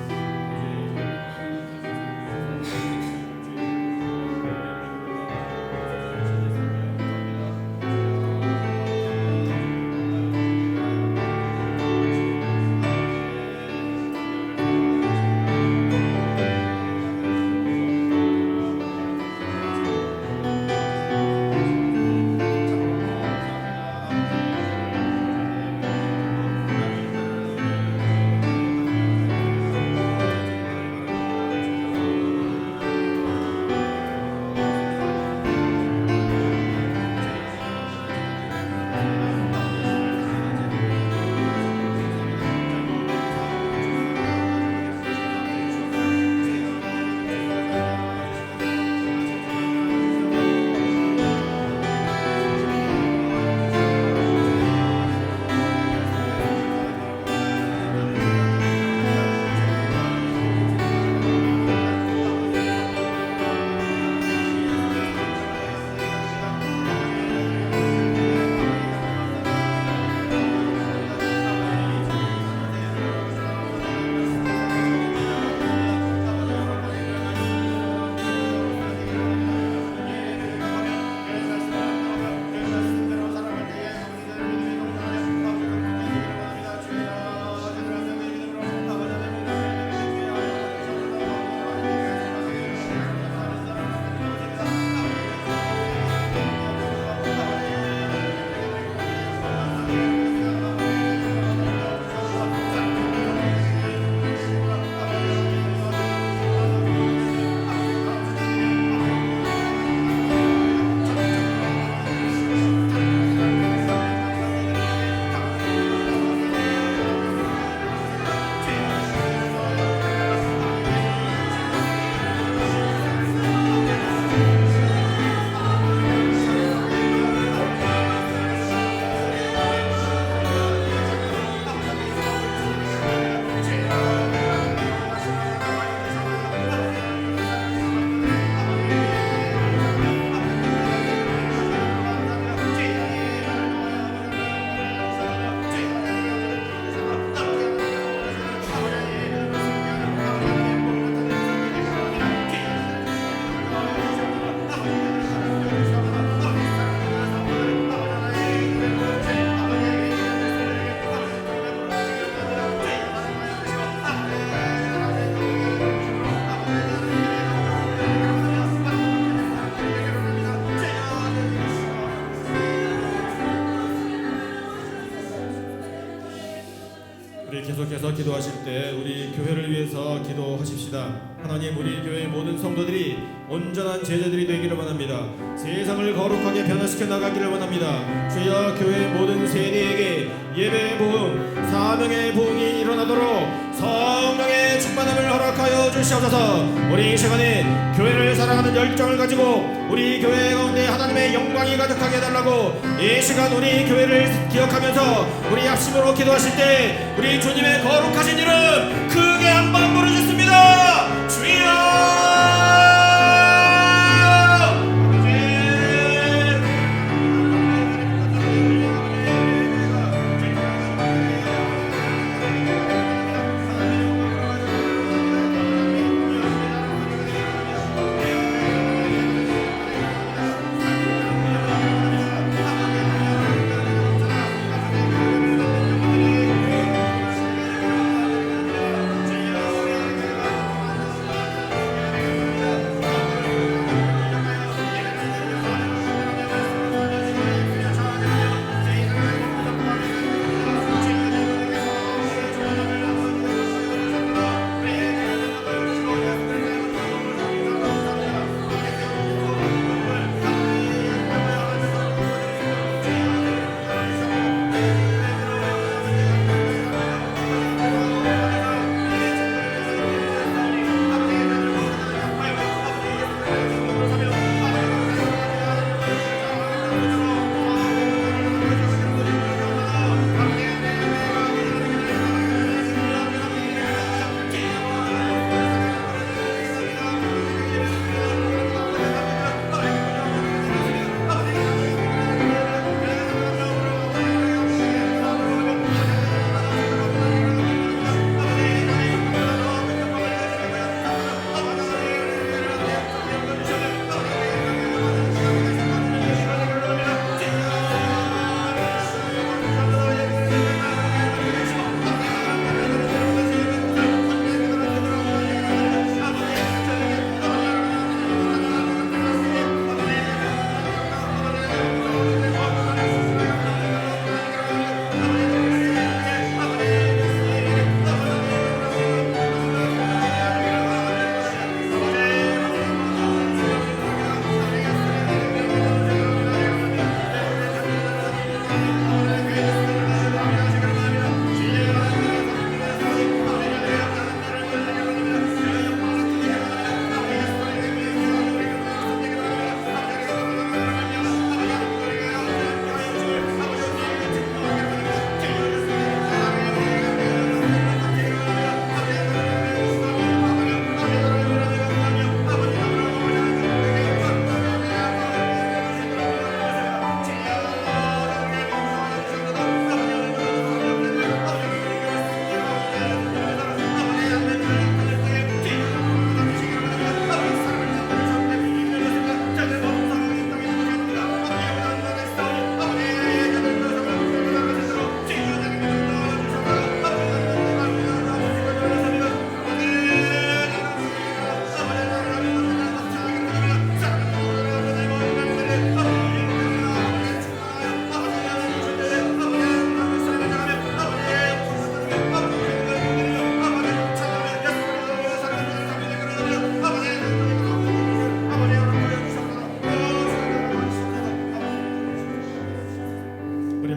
하나님께서 기도하실 때 우리 교회를 위해서 기도하십시다. 하나님, 우리 교회 모든 성도들이 온전한 제자들이 되기를 원합니다. 세상을 거룩하게 변화시켜 나가기를 원합니다. 주여, 교회 모든 세대에게 예배의 부흥, 사명의 부흥이 일어나도록 성령의 충만함을 허락하여 주시옵소서. 우리 이 시간에 교회를 사랑하는 열정을 가지고 우리 교회 가운데 하나님의 영광이 가득하게 해달라고 이 시간 우리 교회를 기억하면서 우리 합심으로 기도하실 때 우리 주님의 거룩하신 이름 크게 한번 부르셨습니다. 주여!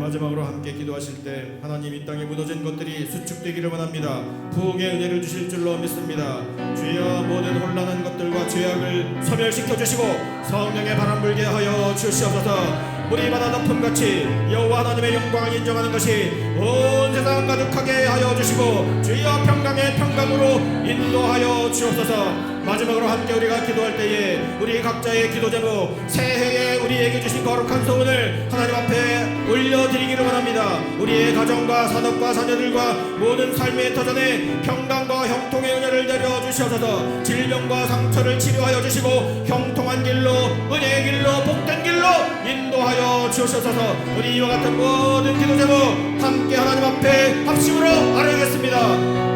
마지막으로 함께 기도하실 때 하나님, 이 땅에 무너진 것들이 수축되기를 원합니다. 부흥의 은혜를 주실 줄로 믿습니다. 주여, 모든 혼란한 것들과 죄악을 소멸시켜 주시고 성령의 바람 불게 하여 주시옵소서. 우리 바다 덮음같이 여호와 하나님의 영광을 인정하는 것이 온 세상 가득하게 하여 주시고 주여, 평강의 평강으로 인도하여 주옵소서. 마지막으로 함께 우리가 기도할 때에 우리 각자의 기도 제목, 새해에 우리에게 주신 거룩한 소원을 하나님 앞에 올려드리기를 원합니다. 우리의 가정과 산업과 자녀들과 모든 삶의 터전에 평강과 형통의 은혜를 내려 주시옵소서. 질병과 상처를 치료하여 주시고 형통한 길로, 은혜의 길로, 복된 길로 인도하여 주시옵소서. 우리 이와 같은 모든 기도 제목 함께 하나님 앞에 합심으로 아뢰겠습니다.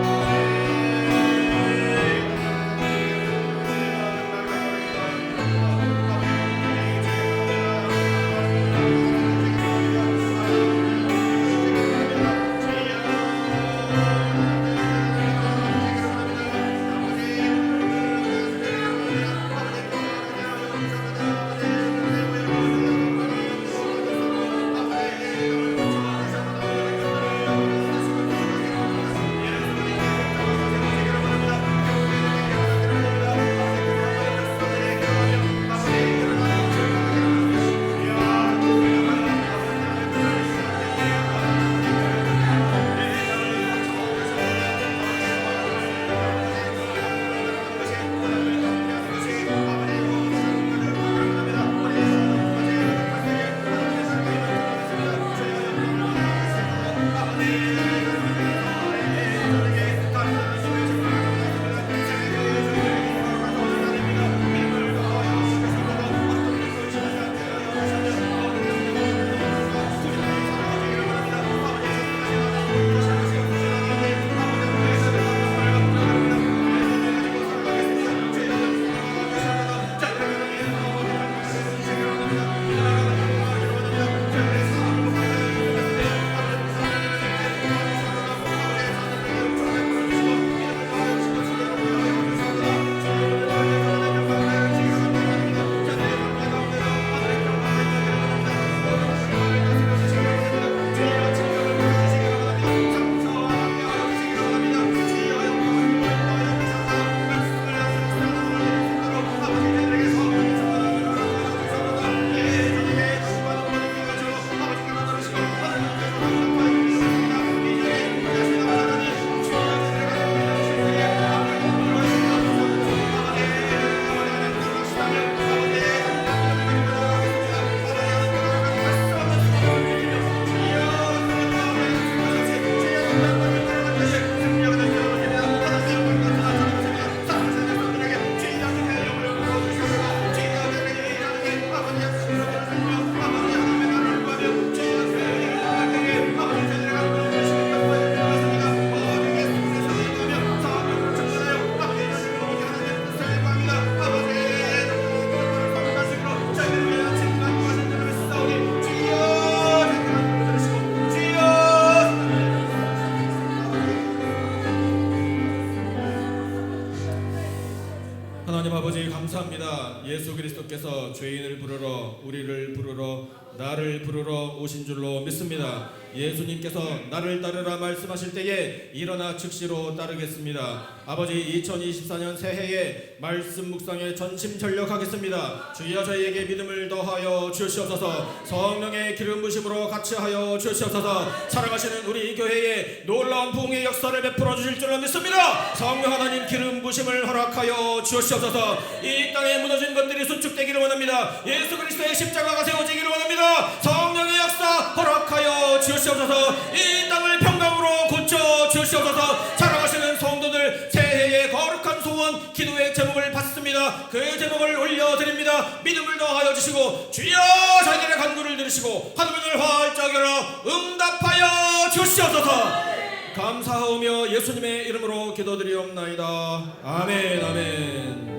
하나님 아버지 감사합니다. 예수 그리스도께서 죄인을 부르러 우리를 부르러 나를 부르러 오신 줄로 믿습니다. 예수님께서 나를 따르라 말씀하실 때에 일어나 즉시로 따르겠습니다. 아버지 2024년 새해에 말씀 묵상에 전심전력하겠습니다. 주여 저희에게 믿음을 더하여 주시옵소서. 성령의 기름 부심으로 같이 하여 주시옵소서. 사랑하시는 우리 교회에 놀라운 부흥의 역사를 베풀어 주실 줄로 믿습니다. 성령 하나님 기름 부심을 허락하여 주시옵소서. 이 땅에 무너진 것들이 수축되기를 원합니다. 예수 그리스도의 십자가가 세워지기를 원합니다. 성령의 역사 허락하여 주시옵소서. 이 땅을 평강으로 고쳐 주시옵소서. 사랑하시는 성도들 새해의 거룩한 소원 기도의 제목을 받습니다. 그 제목을 올려드립니다. 믿음을 더하여 주시고 주여 저희들의 간구를 들으시고 하늘문을 활짝 열어 응답하여 주시옵소서. 감사하오며 예수님의 이름으로 기도드리옵나이다. 아멘 아멘.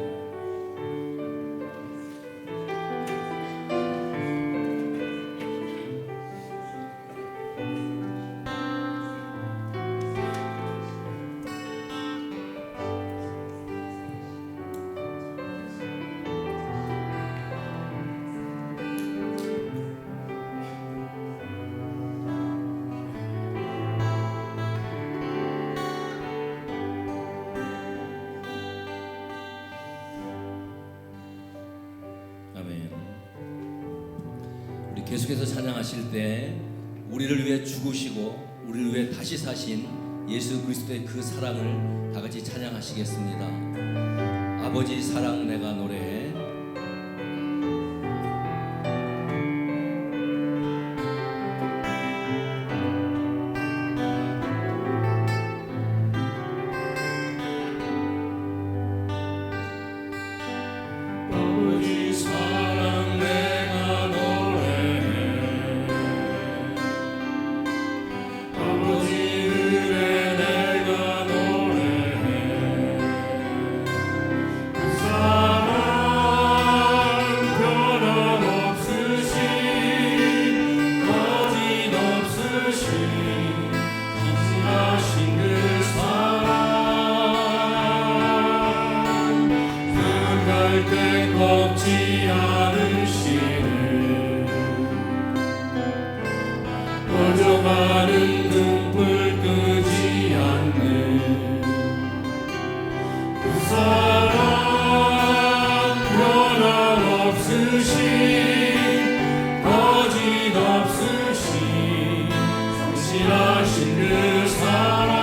우리 계속해서 찬양하실 때 우리를 위해 죽으시고 우리를 위해 다시 사신 예수 그리스도의 그 사랑을 다 같이 찬양하시겠습니다. 아버지 사랑 내가 노래해. 아버지 사랑 내가 노래해. 아버지 은혜 내가 노래해. 그 사랑 변함없으신 거짓없으신 인실하신 그 사랑 갈때 꺾지 않으시는 꺼져가는 등불 끄지 않는 그 사랑 변함없으신 거짓없으신 성실하신 그 사랑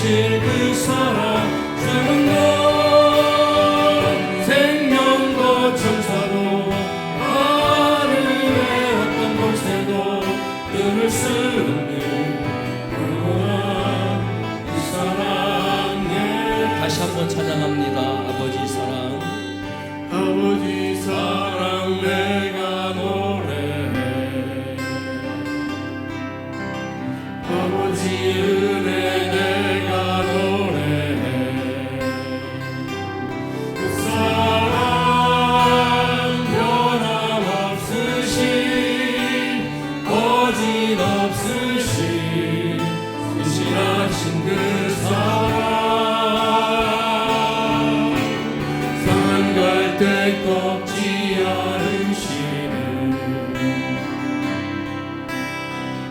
그 사랑 주는 것 생명과 천사도 하늘의 어떤 곳에도 끊을 수 없는 영원한 이 사랑에 다시 한번 찬양합니다. 아버지 사랑. 아버지 사랑 내가 노래해. 아버지 은혜 내가 노래해. 그 사랑 변함없으신 거짓없으신 성실하신 그 사랑 산 갈 때 꺾지 않으시는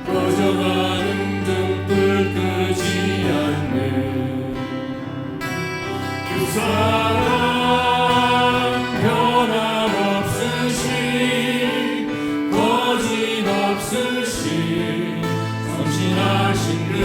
꺼져가는 등불 끄지 않으시는 사랑 변함없으신 거짓없으신 성실하신 그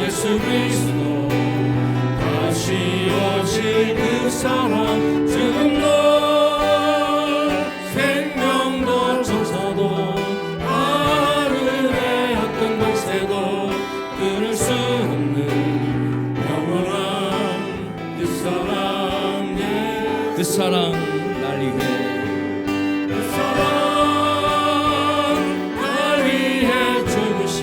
예수 그리스도 다시 오실 그 사랑 죽음도 생명도 천사도 하늘의 어떤 권세도 끊을 수 없는 영원한 그 사랑 그 사랑 날 위해 그 사랑 날 위해 죽으신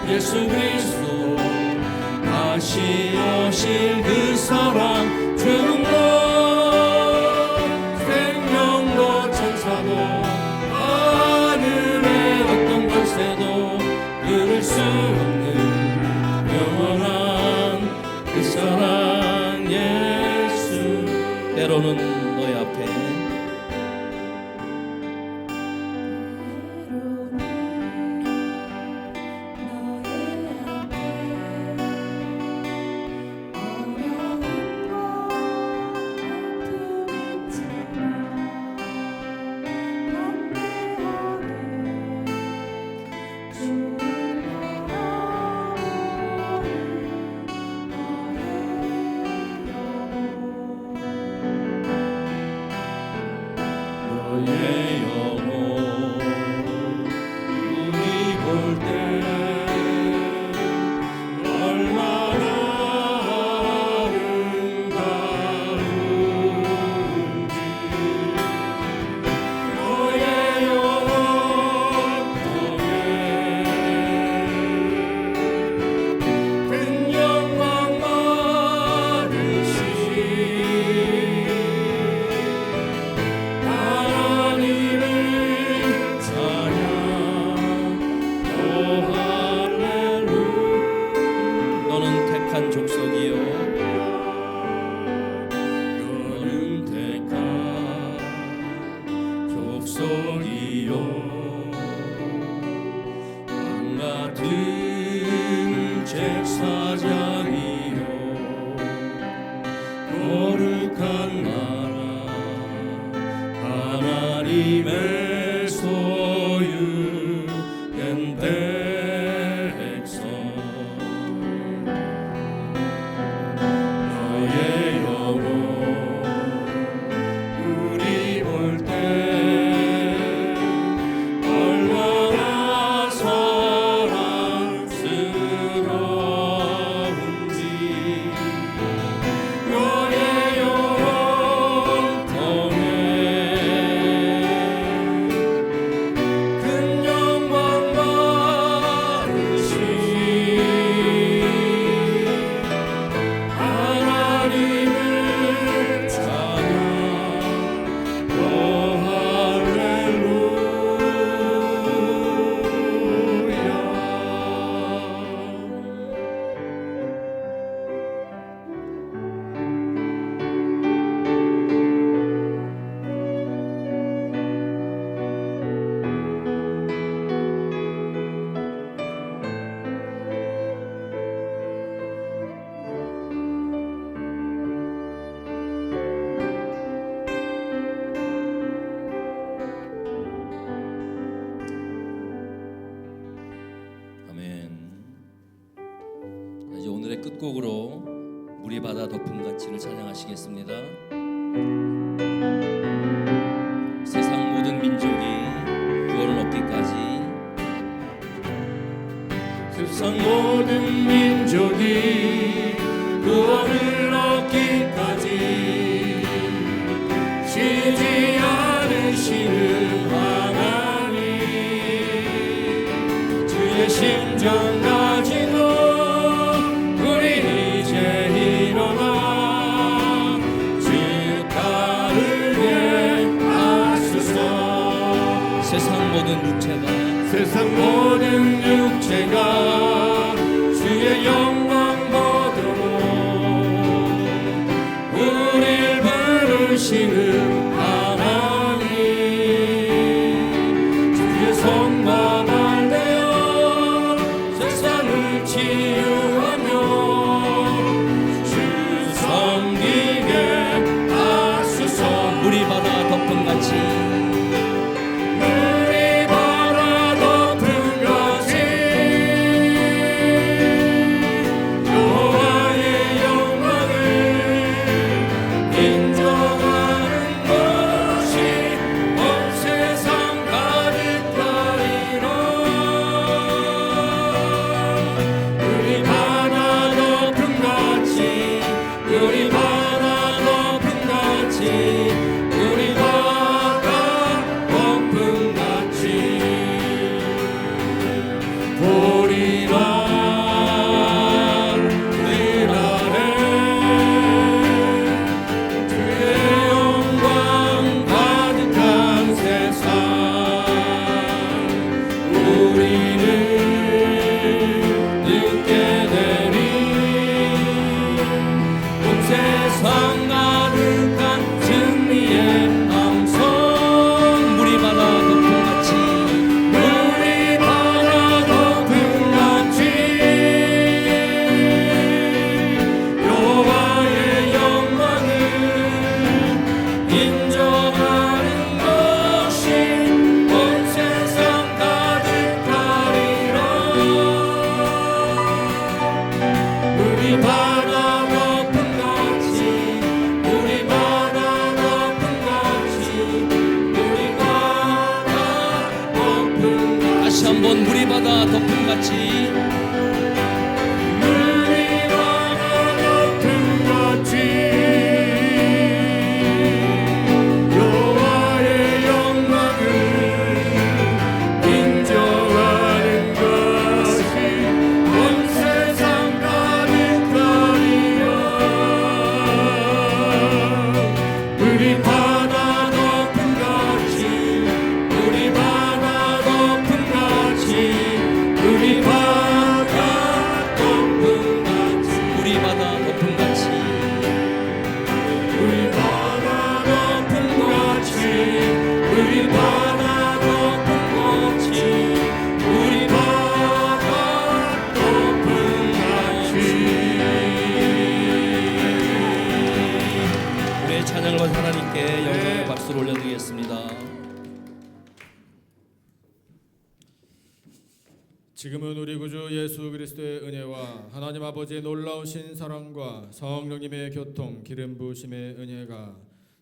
예수 그리스도 다시 오실 그 사랑 죽음도 생명도 천사도 하늘의 어떤 권세도 끊을 수 없는 영원한 그 사랑 예수 때로는 너의 앞에 너의 영혼 우리 볼 때 얼마나 아름다운지 너의 영혼 통해 큰 영광 받으시 하나님을 찬양 오 할렐루야 너는 택한 족속이요 너는 택한 족속이요 왕같은 제사장이요 거룩한 나라 하나님의 소유된 백성 너의 영혼 우리 볼 때 얼마나 사랑스러운지 너의 영혼 통해 큰 영광 받으시 하나님을 찬양 오 할렐루야 아멘. 이제 오늘의 끝곡으로 물이 바다 덮은 가치를 찬양하시겠습니다. 세상 모든 민족이 구원을 얻기까지 세상 모든 민족이 구원을 얻기까지 쉬지 않으시는 하나님 주의 심정 가지고 우리 이제 일어나 주 따르게 하소서. 세상 모든 육체가 주의 치유하며 주 섬기게 하소서. 물이 바다 덮음같이 다시 한번 물이 바다 덮음같이 물이 바다 덮음같이 여호와의 영광을 인정하는 것이 온 세상 가득하리라. 물이 바다 덮음같이 물이 바다 덮음같이 우리 바다 덮음같이 우리 바다 덮음같이 우리 바다 덮음같이 우리 바다 덮음같이 우리 바다 덮음같이. 우리의 찬양을 받은 하나님께 영광의 박수를 올려드리겠습니다. 지금은 우리 구주 예수 그리스도의 은혜와 하나님 아버지의 놀라우신 사랑과 성령님의 교통 기름 부으심의 은혜가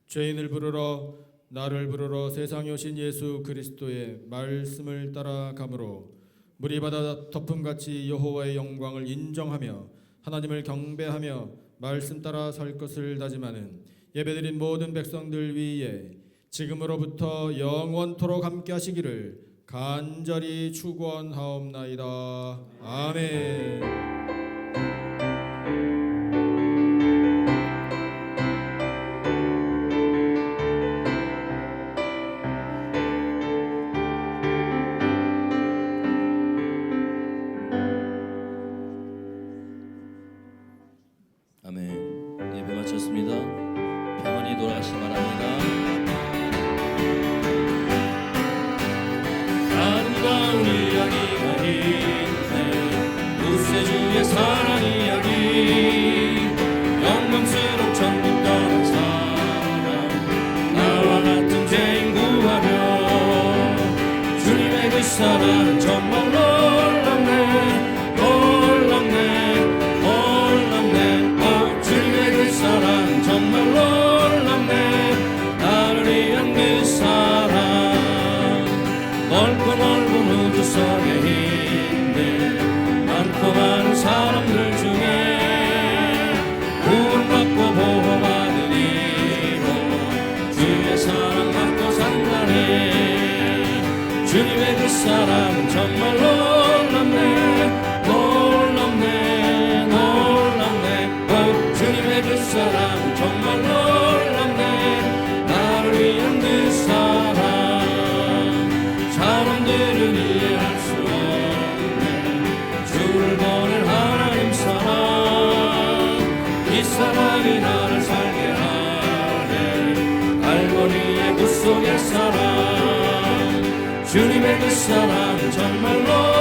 죄인을 부르러 나를 부르러 세상에 오신 예수 그리스도의 말씀을 따라가므로 물이 바다 덮음같이 여호와의 영광을 인정하며 하나님을 경배하며 말씀 따라 살 것을 다짐하는 예배드린 모든 백성들 위에 지금으로부터 영원토록 함께 하시기를 간절히 축원하옵나이다. 아멘. 아멘. 예배 마쳤습니다. 평안히 돌아가시기 바랍니다. 아름다운 이야기가 있네. 구세주의 사랑 이야기. 영광스럽 천국 떠난 사람 나와 같은 죄인 구하며 주님의 그 사랑은 정말 놀랍네. 놀랍네. 놀랍네. 오 주님의 그 사랑은 정말 놀랍네. 나를 위한 그 사랑 넓고 넓은 우주 속에 있네. 많고 많은 사람들 중에 구원받고 보호받은 이로 주의 사랑 받고 산다네. 주님의 그 사랑은 정말 놀랍네. 놀랍네. 놀랍네. 오 주님의 그 사랑은 정말 놀랍네. 나를 위한 그 사랑 사람들은 이해할 수 없네. 주를 보낸 하나님 사랑 이 사랑이 나를 살게 하네. 갈보리의 구속의 사랑 주님의 그 사랑은 정말로